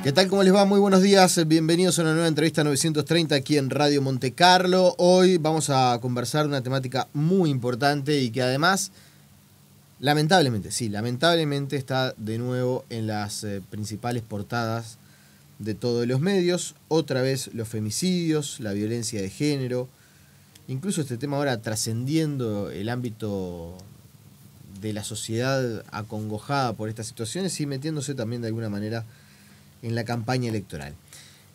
¿Qué tal? ¿Cómo les va? Muy buenos días. Bienvenidos a una nueva entrevista 930 aquí en Radio Monte Carlo. Hoy vamos a conversar de una temática muy importante y que además, lamentablemente está de nuevo en las principales portadas de todos los medios. Otra vez los femicidios, la violencia de género, incluso este tema ahora trascendiendo el ámbito de la sociedad acongojada por estas situaciones y metiéndose también de alguna manera en la campaña electoral.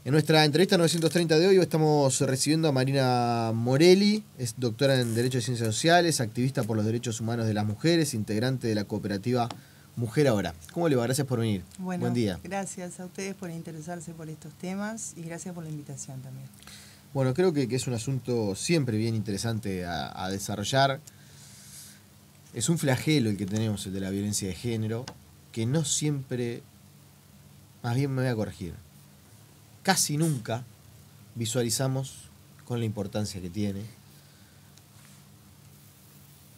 En nuestra entrevista 930 de hoy estamos recibiendo a Marina Morelli, es doctora en Derecho y Ciencias Sociales, activista por los derechos humanos de las mujeres, integrante de la cooperativa Mujer Ahora. ¿Cómo le va? Gracias por venir. Bueno, buen día. Gracias a ustedes por interesarse por estos temas y gracias por la invitación también. Bueno, creo que es un asunto siempre bien interesante a desarrollar. Es un flagelo el que tenemos, el de la violencia de género, que no siempre, más bien me voy a corregir, casi nunca visualizamos con la importancia que tiene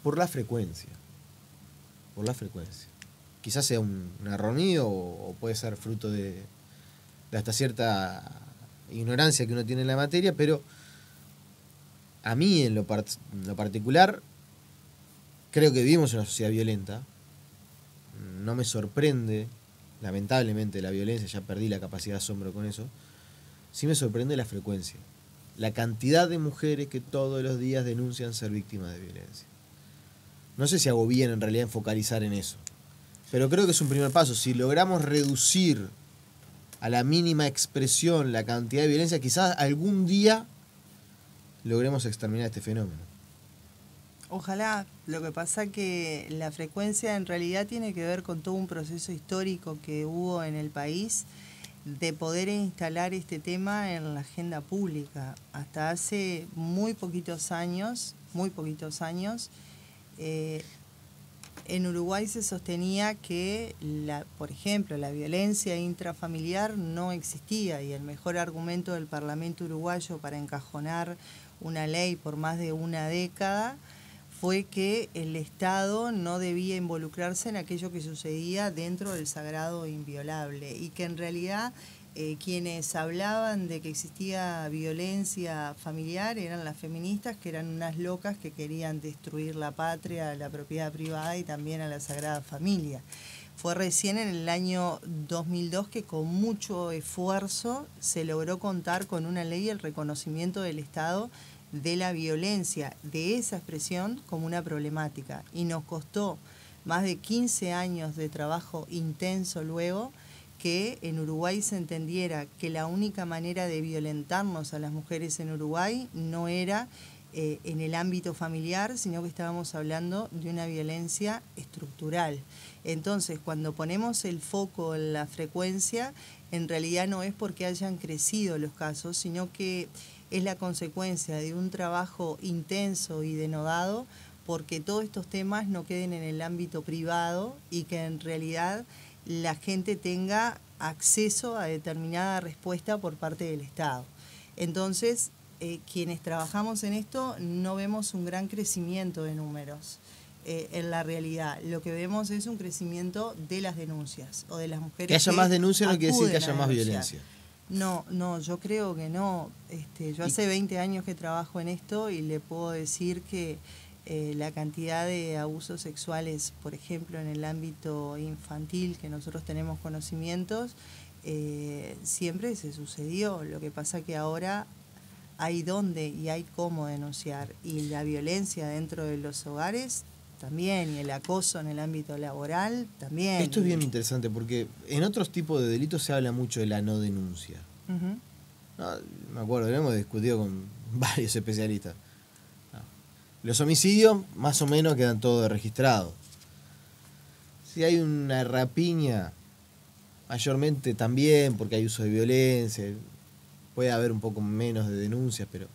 por la frecuencia. Quizás sea un error mío o puede ser fruto de hasta cierta ignorancia que uno tiene en la materia, pero a mí en lo particular creo que vivimos en una sociedad violenta. No me sorprende, lamentablemente, la violencia, ya perdí la capacidad de asombro con eso. Sí me sorprende la frecuencia, la cantidad de mujeres que todos los días denuncian ser víctimas de violencia. No sé si hago bien en realidad en focalizar en eso, pero creo que es un primer paso. Si logramos reducir a la mínima expresión la cantidad de violencia, quizás algún día logremos exterminar este fenómeno. Ojalá. Lo que pasa que la frecuencia en realidad tiene que ver con todo un proceso histórico que hubo en el país de poder instalar este tema en la agenda pública. Hasta hace muy poquitos años, en Uruguay se sostenía que, por ejemplo, la violencia intrafamiliar no existía y el mejor argumento del Parlamento uruguayo para encajonar una ley por más de una década fue que el Estado no debía involucrarse en aquello que sucedía dentro del sagrado inviolable y que en realidad quienes hablaban de que existía violencia familiar eran las feministas, que eran unas locas que querían destruir la patria, la propiedad privada y también a la Sagrada Familia. Fue recién en el año 2002 que con mucho esfuerzo se logró contar con una ley y el reconocimiento del Estado de la violencia, de esa expresión como una problemática. Y nos costó más de 15 años de trabajo intenso luego que en Uruguay se entendiera que la única manera de violentarnos a las mujeres en Uruguay no era en el ámbito familiar, sino que estábamos hablando de una violencia estructural. Entonces, cuando ponemos el foco en la frecuencia, en realidad no es porque hayan crecido los casos, sino que es la consecuencia de un trabajo intenso y denodado porque todos estos temas no queden en el ámbito privado y que en realidad la gente tenga acceso a determinada respuesta por parte del Estado. Entonces, quienes trabajamos en esto no vemos un gran crecimiento de números en la realidad. Lo que vemos es un crecimiento de las denuncias o de las mujeres que haya más denuncia no quiere decir que haya más violencia. No, yo creo que no. Yo hace 20 años que trabajo en esto y le puedo decir que la cantidad de abusos sexuales, por ejemplo, en el ámbito infantil, que nosotros tenemos conocimientos, siempre se sucedió. Lo que pasa que ahora hay dónde y hay cómo denunciar. Y la violencia dentro de los hogares también, y el acoso en el ámbito laboral también. Esto es bien interesante porque en otros tipos de delitos se habla mucho de la no denuncia. Uh-huh. No, me acuerdo, lo hemos discutido con varios especialistas. No. Los homicidios más o menos quedan todos registrados. Si hay una rapiña, mayormente también porque hay uso de violencia, puede haber un poco menos de denuncias, pero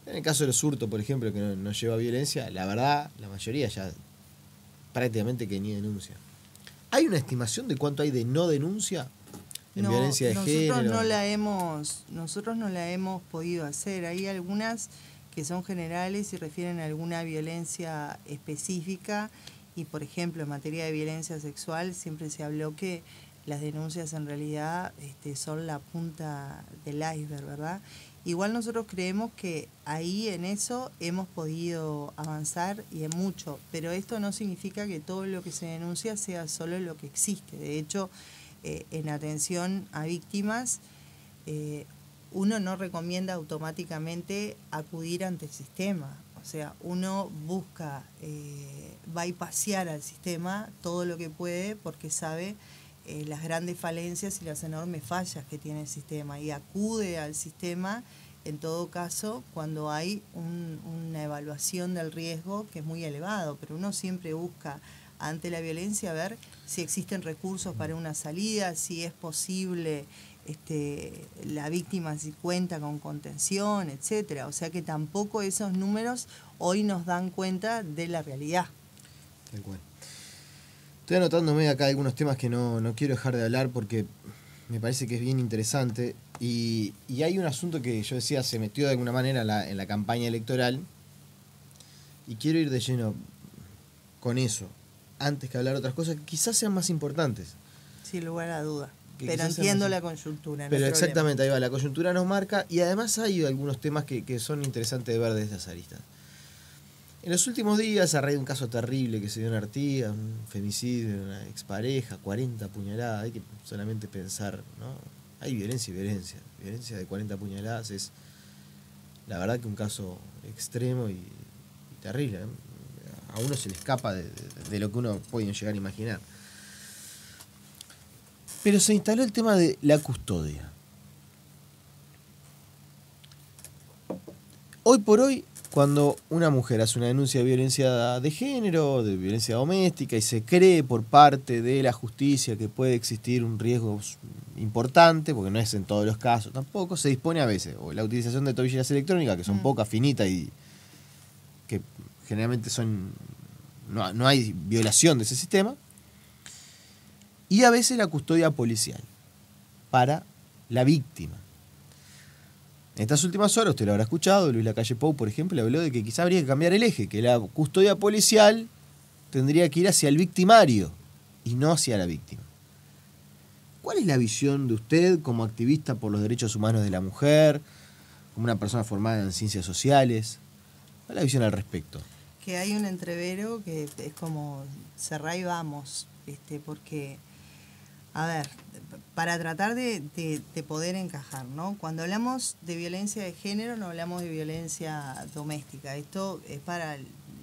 en el caso de los hurtos, por ejemplo, que no lleva violencia, la verdad, la mayoría ya prácticamente que ni denuncia. ¿Hay una estimación de cuánto hay de no denuncia en violencia de género? Nosotros no la hemos podido hacer. Hay algunas que son generales y refieren a alguna violencia específica y, por ejemplo, en materia de violencia sexual siempre se habló que las denuncias en realidad son la punta del iceberg, ¿verdad? Igual nosotros creemos que ahí en eso hemos podido avanzar y en mucho, pero esto no significa que todo lo que se denuncia sea solo lo que existe. De hecho, en atención a víctimas, uno no recomienda automáticamente acudir ante el sistema. O sea, uno busca bypassear al sistema todo lo que puede porque sabe las grandes falencias y las enormes fallas que tiene el sistema y acude al sistema en todo caso cuando hay una evaluación del riesgo que es muy elevado, pero uno siempre busca ante la violencia ver si existen recursos para una salida, si es posible la víctima si cuenta con contención, etcétera. O sea que tampoco esos números hoy nos dan cuenta de la realidad. Tal cual. Estoy anotándome acá algunos temas que no quiero dejar de hablar porque me parece que es bien interesante. Y hay un asunto que yo decía se metió de alguna manera en la campaña electoral. Y quiero ir de lleno con eso, antes que hablar de otras cosas que quizás sean más importantes. Sin lugar a duda. Pero entiendo la coyuntura. Pero exactamente, ahí va, la coyuntura nos marca. Y además hay algunos temas que son interesantes de ver desde estas aristas. En los últimos días, a raíz de un caso terrible que se dio en Artigas, un femicidio de una expareja, 40 puñaladas, hay que solamente pensar, ¿no? Hay violencia y violencia. Violencia de 40 puñaladas es, la verdad, que un caso extremo y terrible, ¿eh? A uno se le escapa de lo que uno puede llegar a imaginar. Pero se instaló el tema de la custodia. Hoy por hoy, cuando una mujer hace una denuncia de violencia de género, de violencia doméstica, y se cree por parte de la justicia que puede existir un riesgo importante, porque no es en todos los casos tampoco, se dispone a veces, o la utilización de tobilleras electrónicas, que son pocas, finitas, y que generalmente no hay violación de ese sistema, y a veces la custodia policial para la víctima. En estas últimas horas, usted lo habrá escuchado, Luis Lacalle Pou, por ejemplo, habló de que quizá habría que cambiar el eje, que la custodia policial tendría que ir hacia el victimario y no hacia la víctima. ¿Cuál es la visión de usted como activista por los derechos humanos de la mujer, como una persona formada en ciencias sociales? ¿Cuál es la visión al respecto? Que hay un entrevero que es como cerrar y vamos, porque, a ver, para tratar de poder encajar, ¿no? Cuando hablamos de violencia de género no hablamos de violencia doméstica. Esto es para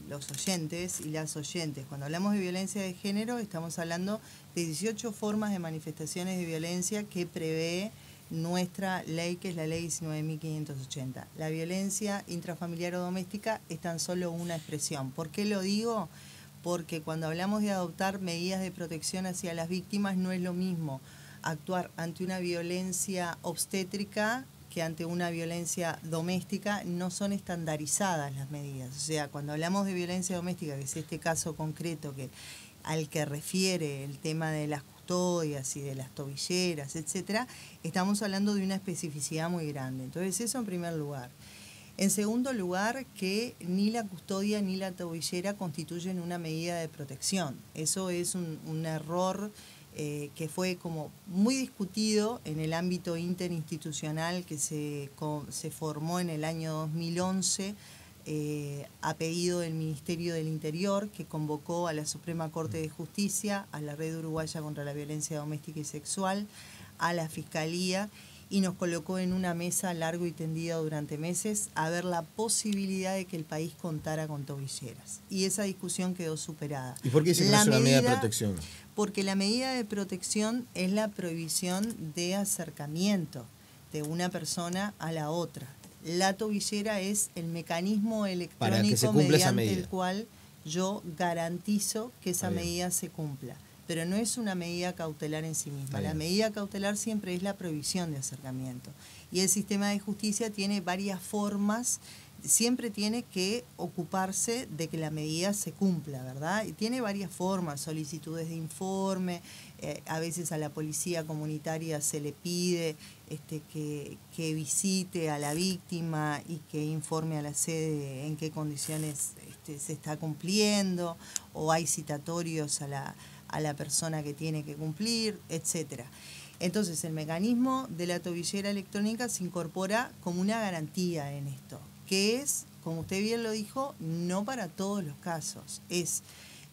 los oyentes y las oyentes. Cuando hablamos de violencia de género estamos hablando de 18 formas de manifestaciones de violencia que prevé nuestra ley, que es la ley 19.580. La violencia intrafamiliar o doméstica es tan solo una expresión. ¿Por qué lo digo? Porque cuando hablamos de adoptar medidas de protección hacia las víctimas no es lo mismo actuar ante una violencia obstétrica que ante una violencia doméstica. No son estandarizadas las medidas. O sea, cuando hablamos de violencia doméstica, que es este caso concreto al que refiere el tema de las custodias y de las tobilleras, etcétera, estamos hablando de una especificidad muy grande. Entonces, eso en primer lugar. En segundo lugar, que ni la custodia ni la tobillera constituyen una medida de protección. Eso es un error que fue como muy discutido en el ámbito interinstitucional que se formó en el año 2011 a pedido del Ministerio del Interior, que convocó a la Suprema Corte de Justicia, a la Red Uruguaya contra la Violencia Doméstica y Sexual, a la Fiscalía, y nos colocó en una mesa largo y tendida durante meses a ver la posibilidad de que el país contara con tobilleras. Y esa discusión quedó superada. ¿Y por qué dice que no es una medida de protección? Porque la medida de protección es la prohibición de acercamiento de una persona a la otra. La tobillera es el mecanismo electrónico mediante el cual yo garantizo que esa medida se cumpla. Pero no es una medida cautelar en sí misma. La medida cautelar siempre es la prohibición de acercamiento. Y el sistema de justicia tiene varias formas, siempre tiene que ocuparse de que la medida se cumpla, ¿verdad? Y tiene varias formas, solicitudes de informe, a veces a la policía comunitaria se le pide que visite a la víctima y que informe a la sede en qué condiciones se está cumpliendo, o hay citatorios a a la persona que tiene que cumplir, etcétera. Entonces, el mecanismo de la tobillera electrónica se incorpora como una garantía en esto, que es, como usted bien lo dijo, no para todos los casos, es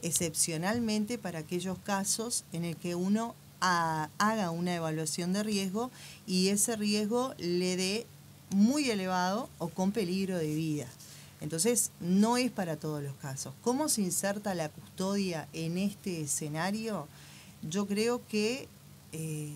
excepcionalmente para aquellos casos en el que uno haga una evaluación de riesgo y ese riesgo le dé muy elevado o con peligro de vida. Entonces, no es para todos los casos. ¿Cómo se inserta la custodia en este escenario? Yo creo que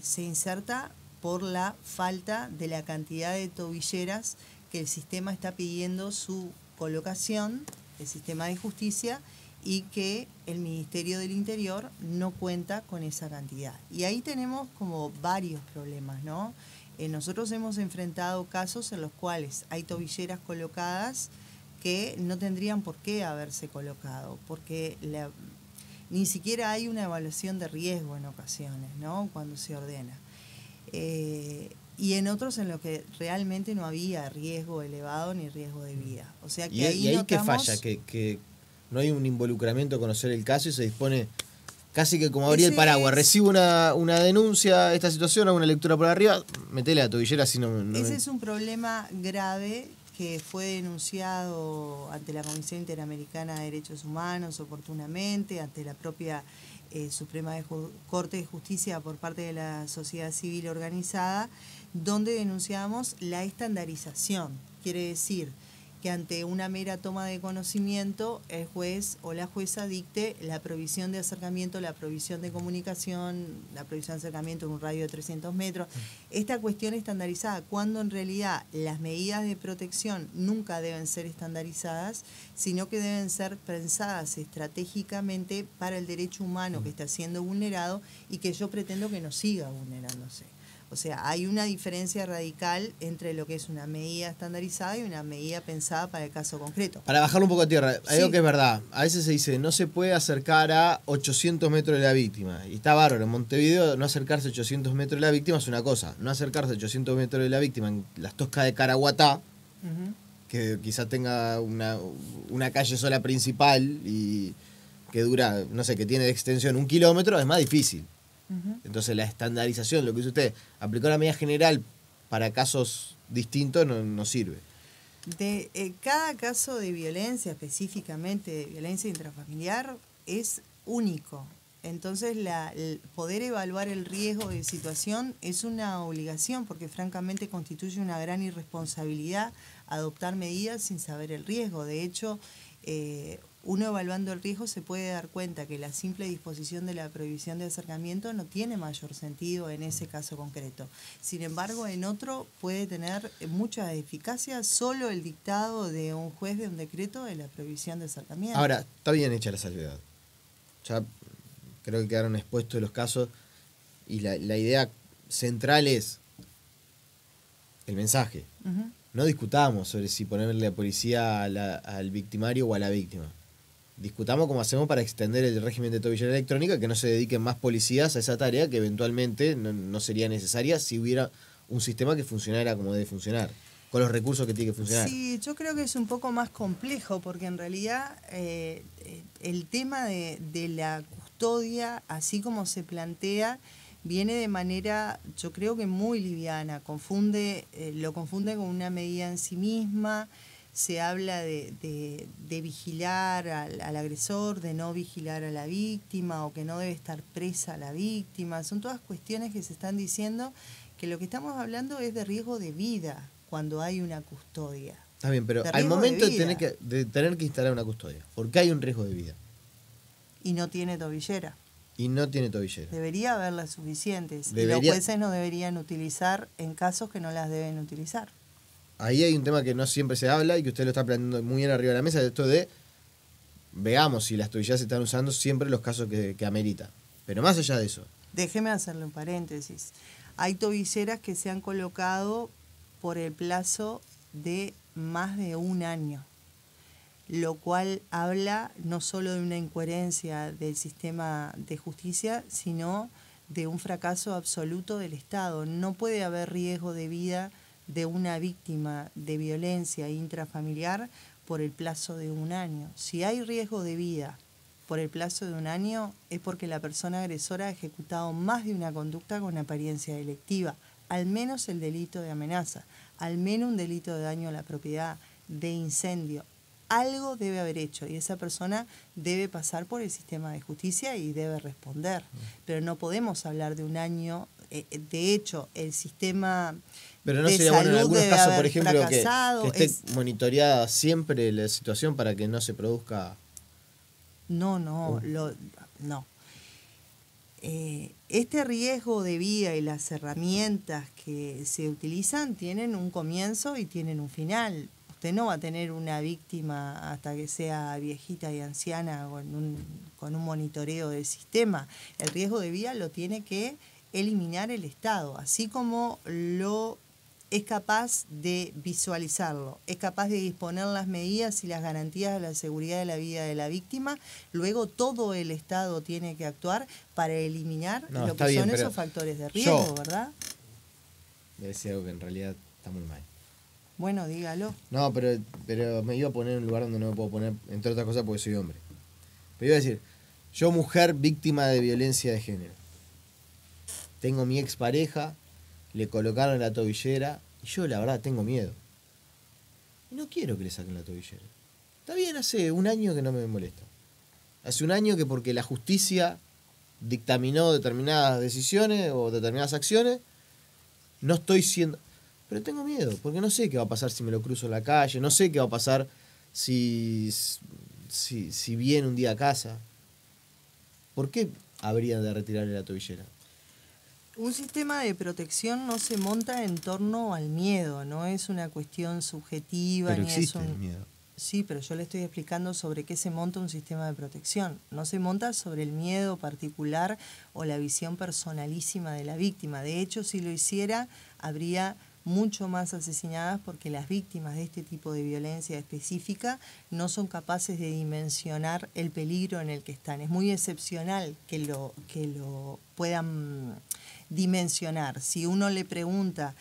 se inserta por la falta de la cantidad de tobilleras que el sistema está pidiendo su colocación, el sistema de justicia, y que el Ministerio del Interior no cuenta con esa cantidad. Y ahí tenemos como varios problemas, ¿no? Nosotros hemos enfrentado casos en los cuales hay tobilleras colocadas que no tendrían por qué haberse colocado, porque ni siquiera hay una evaluación de riesgo en ocasiones, ¿no? Cuando se ordena. Y en otros en los que realmente no había riesgo elevado ni riesgo de vida. O sea que ¿Y ahí notamos... qué falla? Que no hay un involucramiento a conocer el caso y se dispone casi que como abrir el paraguas. Recibo una denuncia, esta situación, hago una lectura por arriba, metele a la tobillera si no... Ese es un problema grave que fue denunciado ante la Comisión Interamericana de Derechos Humanos oportunamente, ante la propia Suprema Corte de Justicia por parte de la sociedad civil organizada, donde denunciamos la estandarización. Quiere decir que ante una mera toma de conocimiento, el juez o la jueza dicte la provisión de acercamiento, la provisión de comunicación, la provisión de acercamiento en un radio de 300 metros. Esta cuestión estandarizada, cuando en realidad las medidas de protección nunca deben ser estandarizadas, sino que deben ser pensadas estratégicamente para el derecho humano que está siendo vulnerado y que yo pretendo que no siga vulnerándose. O sea, hay una diferencia radical entre lo que es una medida estandarizada y una medida pensada para el caso concreto. Para bajarlo un poco a tierra, hay algo que es verdad. A veces se dice, no se puede acercar a 800 metros de la víctima. Y está bárbaro. En Montevideo, no acercarse a 800 metros de la víctima es una cosa. No acercarse a 800 metros de la víctima en las Toscas de Caraguatá, que quizás tenga una calle sola principal y que dura, no sé, que tiene de extensión 1 kilómetro, es más difícil. Entonces la estandarización, lo que dice usted, aplicar una medida general para casos distintos no sirve. De cada caso de violencia, específicamente de violencia intrafamiliar, es único. Entonces el poder evaluar el riesgo de situación es una obligación, porque francamente constituye una gran irresponsabilidad adoptar medidas sin saber el riesgo. De hecho, uno evaluando el riesgo se puede dar cuenta que la simple disposición de la prohibición de acercamiento no tiene mayor sentido en ese caso concreto. Sin embargo, en otro puede tener mucha eficacia solo el dictado de un juez de un decreto de la prohibición de acercamiento. Ahora, está bien hecha la salvedad. Ya creo que quedaron expuestos los casos y la idea central es el mensaje. No discutamos sobre si ponerle la policía al victimario o a la víctima. Discutamos cómo hacemos para extender el régimen de tobillera electrónica, que no se dediquen más policías a esa tarea que eventualmente no sería necesaria si hubiera un sistema que funcionara como debe funcionar, con los recursos que tiene que funcionar. Sí, yo creo que es un poco más complejo, porque en realidad el tema de la custodia, así como se plantea, viene de manera, yo creo que muy liviana, lo confunde con una medida en sí misma. Se habla de vigilar al agresor, de no vigilar a la víctima o que no debe estar presa la víctima. Son todas cuestiones que se están diciendo que lo que estamos hablando es de riesgo de vida cuando hay una custodia. Está bien, pero al momento de tener que instalar una custodia, ¿por qué hay un riesgo de vida? Y no tiene tobillera. Y no tiene tobillera. Debería haberlas suficientes. Y los jueces no deberían utilizar en casos que no las deben utilizar. Ahí hay un tema que no siempre se habla y que usted lo está planteando muy bien arriba de la mesa, de esto de veamos si las tobilleras se están usando siempre en los casos que amerita. Pero más allá de eso. Déjeme hacerle un paréntesis. Hay tobilleras que se han colocado por el plazo de más de 1 año, lo cual habla no solo de una incoherencia del sistema de justicia, sino de un fracaso absoluto del Estado. No puede haber riesgo de vida de una víctima de violencia intrafamiliar por el plazo de 1 año. Si hay riesgo de vida por el plazo de 1 año es porque la persona agresora ha ejecutado más de una conducta con apariencia delictiva, al menos el delito de amenaza, al menos un delito de daño a la propiedad, de incendio. Algo debe haber hecho y esa persona debe pasar por el sistema de justicia y debe responder. Pero no podemos hablar de 1 año. De hecho, el sistema pero no de sería salud bueno en algunos debe casos, por haber ejemplo, fracasado. que esté monitoreada siempre la situación para que no se produzca. No. Este riesgo de vida y las herramientas que se utilizan tienen un comienzo y tienen un final. Usted no va a tener una víctima hasta que sea viejita y anciana con un monitoreo del sistema. El riesgo de vida lo tiene que eliminar el Estado, así como lo es capaz de visualizarlo, es capaz de disponer las medidas y las garantías de la seguridad de la vida de la víctima. Luego todo el Estado tiene que actuar para eliminar lo que son esos factores de riesgo, ¿verdad? Debe ser algo que en realidad está muy mal. Bueno, dígalo. No, pero me iba a poner en un lugar donde no me puedo poner, entre otras cosas porque soy hombre. Pero iba a decir, yo mujer víctima de violencia de género. Tengo mi expareja, le colocaron la tobillera y yo la verdad tengo miedo. Y no quiero que le saquen la tobillera. Está bien, hace 1 año que no me molesta. Hace 1 año que porque la justicia dictaminó determinadas decisiones o determinadas acciones, no estoy siendo... Pero tengo miedo, porque no sé qué va a pasar si me lo cruzo en la calle, no sé qué va a pasar si viene un día a casa. ¿Por qué habrían de retirarle la tobillera? Un sistema de protección no se monta en torno al miedo, no es una cuestión subjetiva. Pero ni existe es un... el miedo. Sí, pero yo le estoy explicando sobre qué se monta un sistema de protección. No se monta sobre el miedo particular o la visión personalísima de la víctima. De hecho, si lo hiciera, habría mucho más asesinadas porque las víctimas de este tipo de violencia específica no son capaces de dimensionar el peligro en el que están. Es muy excepcional que lo puedan dimensionar. Si uno le pregunta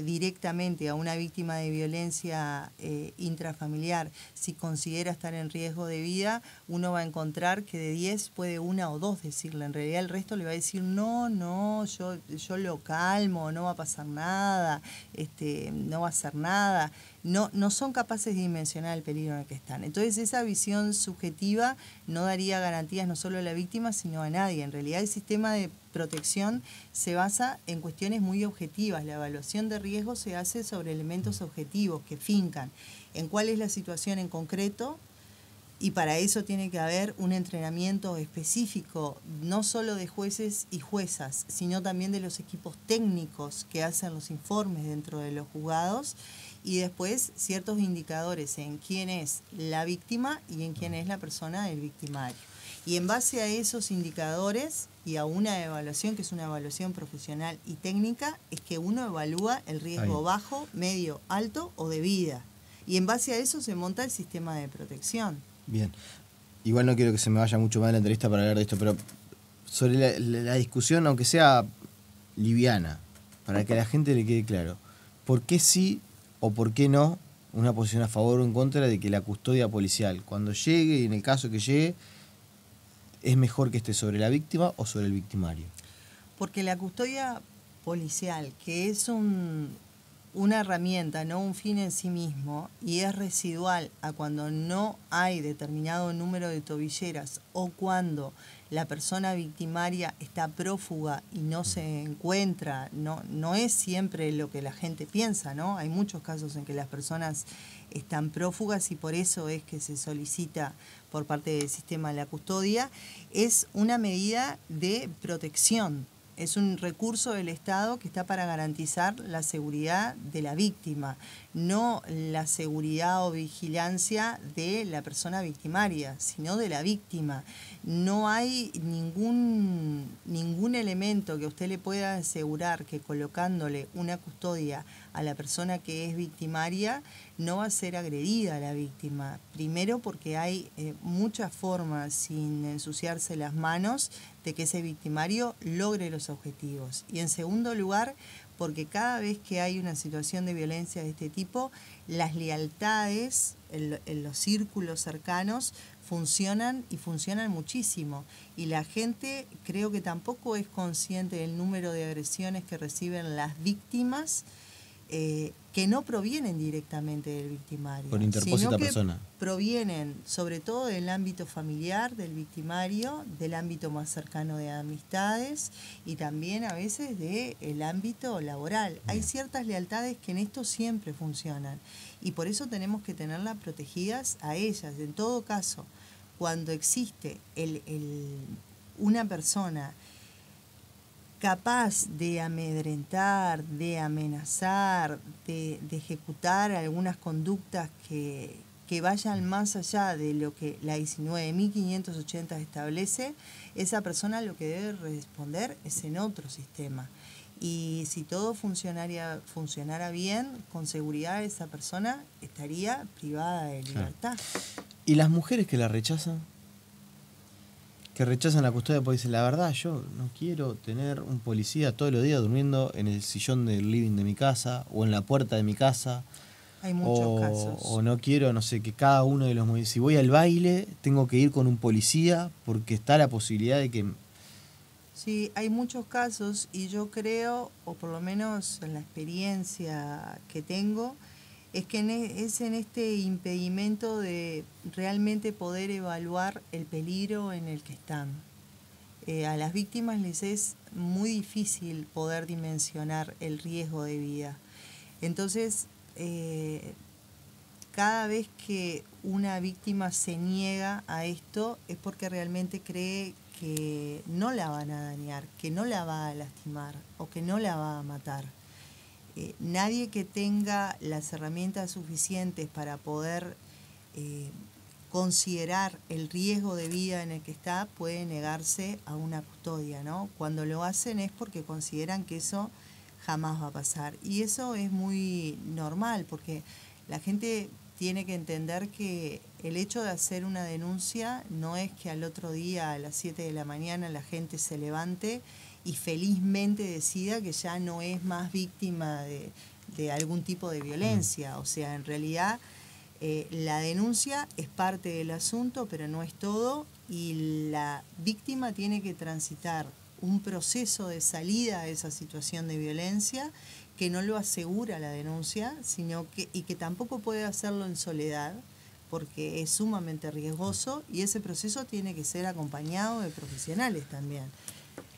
directamente a una víctima de violencia intrafamiliar si considera estar en riesgo de vida, uno va a encontrar que de 10 puede 1 o 2 decirle. En realidad el resto le va a decir no, yo lo calmo, no va a pasar nada, no va a hacer nada. No son capaces de dimensionar el peligro en el que están. Entonces esa visión subjetiva no daría garantías no solo a la víctima, sino a nadie. En realidad el sistema de protección se basa en cuestiones muy objetivas. La evaluación de riesgo se hace sobre elementos objetivos que fincan en cuál es la situación en concreto, y para eso tiene que haber un entrenamiento específico, no solo de jueces y juezas, sino también de los equipos técnicos que hacen los informes dentro de los juzgados, y después ciertos indicadores en quién es la víctima y en quién es la persona del victimario. Y en base a esos indicadores y a una evaluación, que es una evaluación profesional y técnica, es que uno evalúa el riesgo bajo, medio, alto o de vida. Y en base a eso se monta el sistema de protección. Bien. Igual no quiero que se me vaya mucho más la entrevista para hablar de esto, pero sobre la discusión, aunque sea liviana, para que a la gente le quede claro, ¿por qué sí o por qué no una posición a favor o en contra de que la custodia policial, cuando llegue y en el caso que llegue, es mejor que esté sobre la víctima o sobre el victimario? Porque la custodia policial, que es una herramienta, no un fin en sí mismo, y es residual a cuando no hay determinado número de tobilleras o cuando la persona victimaria está prófuga y no se encuentra, no es siempre lo que la gente piensa, ¿no? Hay muchos casos en que las personas están prófugas y por eso es que se solicita por parte del sistema la custodia. Es una medida de protección. Es un recurso del Estado que está para garantizar la seguridad de la víctima, no la seguridad o vigilancia de la persona victimaria, sino de la víctima. No hay ningún elemento que usted le pueda asegurar que colocándole una custodia a la persona que es victimaria no va a ser agredida a la víctima. Primero porque hay muchas formas, sin ensuciarse las manos, de que ese victimario logre los objetivos. Y en segundo lugar, porque cada vez que hay una situación de violencia de este tipo, las lealtades en los círculos cercanos funcionan y funcionan muchísimo. Y la gente creo que tampoco es consciente del número de agresiones que reciben las víctimas, que no provienen directamente del victimario, por interpósita sino que persona. provienen sobre todo del ámbito familiar del victimario, del ámbito más cercano de amistades y también a veces del ámbito laboral. Hay ciertas lealtades que en esto siempre funcionan y por eso tenemos que tenerlas protegidas a ellas. En todo caso, cuando existe una persona capaz de amedrentar, de amenazar, de ejecutar algunas conductas que vayan más allá de lo que la 19.580 establece, esa persona lo que debe responder es en otro sistema. Y si todo funcionara bien, con seguridad esa persona estaría privada de libertad. ¿Y las mujeres que la rechazan? Que rechazan la custodia porque dicen, la verdad, yo no quiero tener un policía todos los días durmiendo en el sillón del living de mi casa o en la puerta de mi casa. Hay muchos casos. O no quiero, no sé, que cada uno de los... Si voy al baile, tengo que ir con un policía porque está la posibilidad de que... Sí, hay muchos casos y yo creo, o por lo menos en la experiencia que tengo, es que es en este impedimento de realmente poder evaluar el peligro en el que están. A las víctimas les es muy difícil poder dimensionar el riesgo de vida. Entonces, cada vez que una víctima se niega a esto es porque realmente cree que no la van a dañar, que no la va a lastimar o que no la va a matar. Nadie que tenga las herramientas suficientes para poder considerar el riesgo de vida en el que está puede negarse a una custodia, ¿no? Cuando lo hacen es porque consideran que eso jamás va a pasar. Y eso es muy normal porque la gente tiene que entender que el hecho de hacer una denuncia no es que al otro día a las 7 de la mañana la gente se levante y felizmente decida que ya no es más víctima de algún tipo de violencia. O sea, en realidad la denuncia es parte del asunto, pero no es todo, y la víctima tiene que transitar un proceso de salida a esa situación de violencia que no lo asegura la denuncia, y que tampoco puede hacerlo en soledad, porque es sumamente riesgoso, y ese proceso tiene que ser acompañado de profesionales también.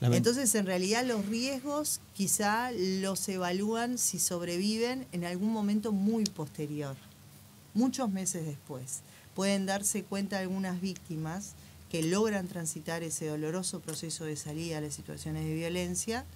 Entonces, en realidad, los riesgos quizá los evalúan si sobreviven en algún momento muy posterior, muchos meses después. Pueden darse cuenta algunas víctimas que logran transitar ese doloroso proceso de salida a las situaciones de violencia,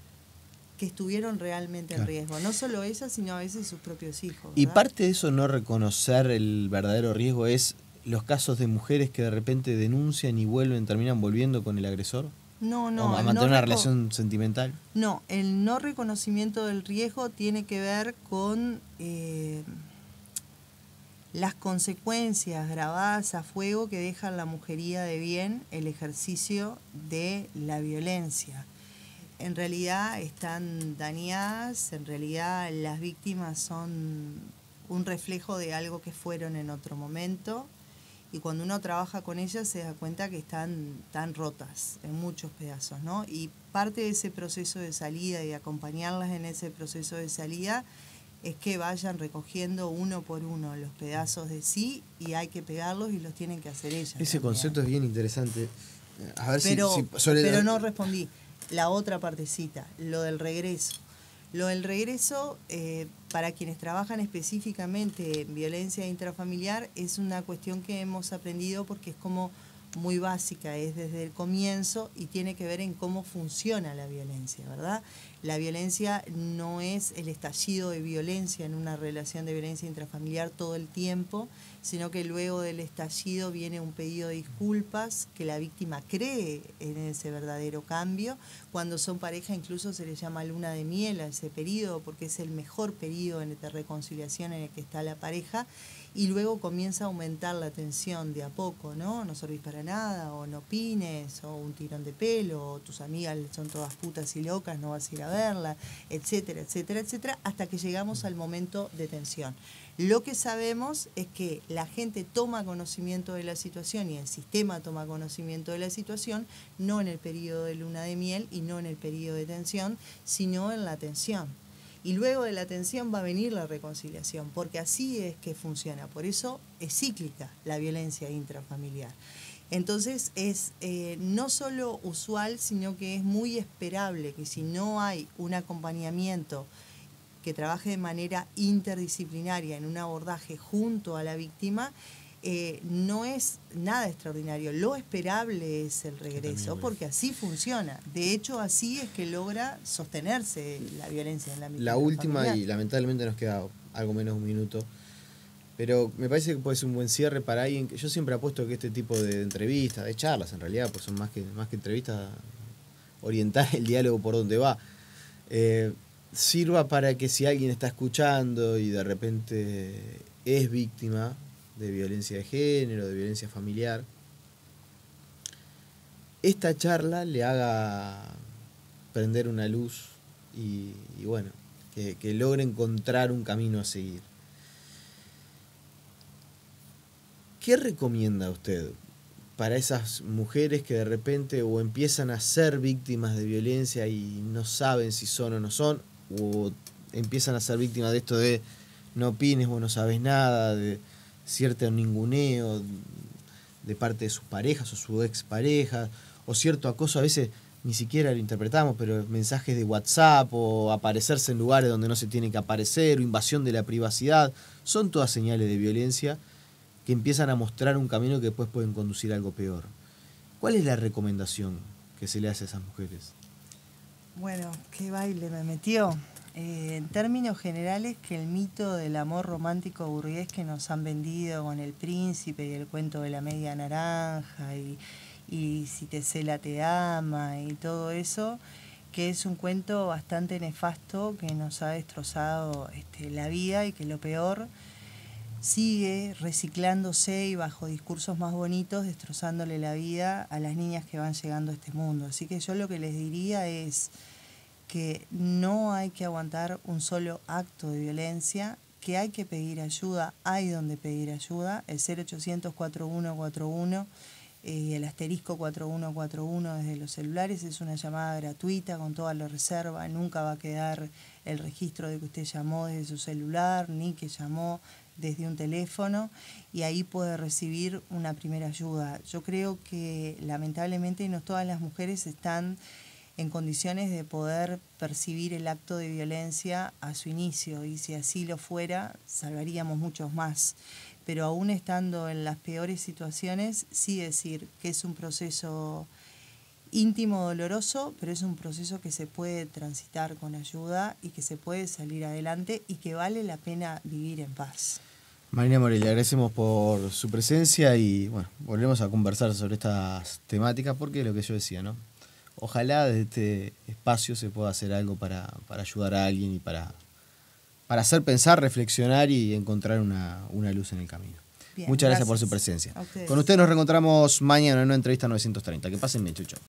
que estuvieron realmente en riesgo. No solo ellas, sino a veces sus propios hijos, ¿verdad? Y parte de eso, no reconocer el verdadero riesgo, es los casos de mujeres que de repente denuncian y terminan volviendo con el agresor. No, o a mantener una relación sentimental. No, el no reconocimiento del riesgo tiene que ver con las consecuencias grabadas a fuego que deja en la mujería de bien el ejercicio de la violencia. En realidad están dañadas, en realidad las víctimas son un reflejo de algo que fueron en otro momento, y cuando uno trabaja con ellas se da cuenta que están tan rotas en muchos pedazos, ¿no? Y parte de ese proceso de salida y de acompañarlas en ese proceso de salida es que vayan recogiendo uno por uno los pedazos de sí, y hay que pegarlos y los tienen que hacer ellas. Ese también. Concepto es bien interesante. A ver pero no respondí. La otra partecita, lo del regreso. Lo del regreso, para quienes trabajan específicamente en violencia intrafamiliar, es una cuestión que hemos aprendido porque es como muy básica, es desde el comienzo y tiene que ver en cómo funciona la violencia, ¿verdad? La violencia no es el estallido de violencia en una relación de violencia intrafamiliar todo el tiempo, sino que luego del estallido viene un pedido de disculpas, que la víctima cree en ese verdadero cambio. Cuando son pareja incluso se les llama luna de miel a ese periodo, porque es el mejor periodo de reconciliación en el que está la pareja, y luego comienza a aumentar la tensión de a poco, ¿no? No servís para nada, o no opines, o un tirón de pelo, o tus amigas son todas putas y locas, no vas a ir a verla, etcétera, etcétera, etcétera, hasta que llegamos al momento de tensión. Lo que sabemos es que la gente toma conocimiento de la situación y el sistema toma conocimiento de la situación, no en el periodo de luna de miel y no en el periodo de tensión, sino en la tensión. Y luego de la tensión va a venir la reconciliación, porque así es que funciona. Por eso es cíclica la violencia intrafamiliar. Entonces es no solo usual, sino que es muy esperable que si no hay un acompañamiento que trabaje de manera interdisciplinaria en un abordaje junto a la víctima, no es nada extraordinario. Lo esperable es el regreso, porque así funciona. De hecho, así es que logra sostenerse la violencia en la La última, familiar. Y lamentablemente nos queda algo menos de un minuto, pero me parece que puede ser un buen cierre para alguien que yo siempre apuesto que este tipo de entrevistas, de charlas en realidad, pues son más que entrevistas, orientar el diálogo por donde va. Sirva para que si alguien está escuchando y de repente es víctima de violencia de género, de violencia familiar, esta charla le haga prender una luz y bueno, que logre encontrar un camino a seguir. ¿Qué recomienda usted para esas mujeres que de repente o empiezan a ser víctimas de violencia y no saben si son o no son, o empiezan a ser víctimas de esto de no opines, vos no sabes nada, de cierto ninguneo de parte de sus parejas o su expareja, o cierto acoso, a veces ni siquiera lo interpretamos, pero mensajes de WhatsApp o aparecerse en lugares donde no se tiene que aparecer, o invasión de la privacidad, son todas señales de violencia que empiezan a mostrar un camino que después pueden conducir a algo peor. ¿Cuál es la recomendación que se le hace a esas mujeres? Bueno, qué baile me metió. En términos generales, que el mito del amor romántico burgués que nos han vendido con el príncipe y el cuento de la media naranja y si te cela te ama y todo eso, que es un cuento bastante nefasto que nos ha destrozado la vida y que lo peor sigue reciclándose y bajo discursos más bonitos destrozándole la vida a las niñas que van llegando a este mundo. Así que yo lo que les diría es que no hay que aguantar un solo acto de violencia, que hay que pedir ayuda, hay donde pedir ayuda, el 0800 4141 y el asterisco 4141 desde los celulares es una llamada gratuita con toda la reserva, nunca va a quedar el registro de que usted llamó desde su celular ni que llamó desde un teléfono y ahí puede recibir una primera ayuda. Yo creo que lamentablemente no todas las mujeres están en condiciones de poder percibir el acto de violencia a su inicio y si así lo fuera, salvaríamos muchos más. Pero aún estando en las peores situaciones, sí decir que es un proceso íntimo, doloroso, pero es un proceso que se puede transitar con ayuda y que se puede salir adelante y que vale la pena vivir en paz. Marina Morel, le agradecemos por su presencia y bueno, volvemos a conversar sobre estas temáticas porque es lo que yo decía, ¿no? Ojalá desde este espacio se pueda hacer algo para ayudar a alguien y para hacer pensar, reflexionar y encontrar una luz en el camino. Bien, muchas gracias por su presencia. Con ustedes nos reencontramos mañana en una entrevista 930. Que pasen bien, chucho.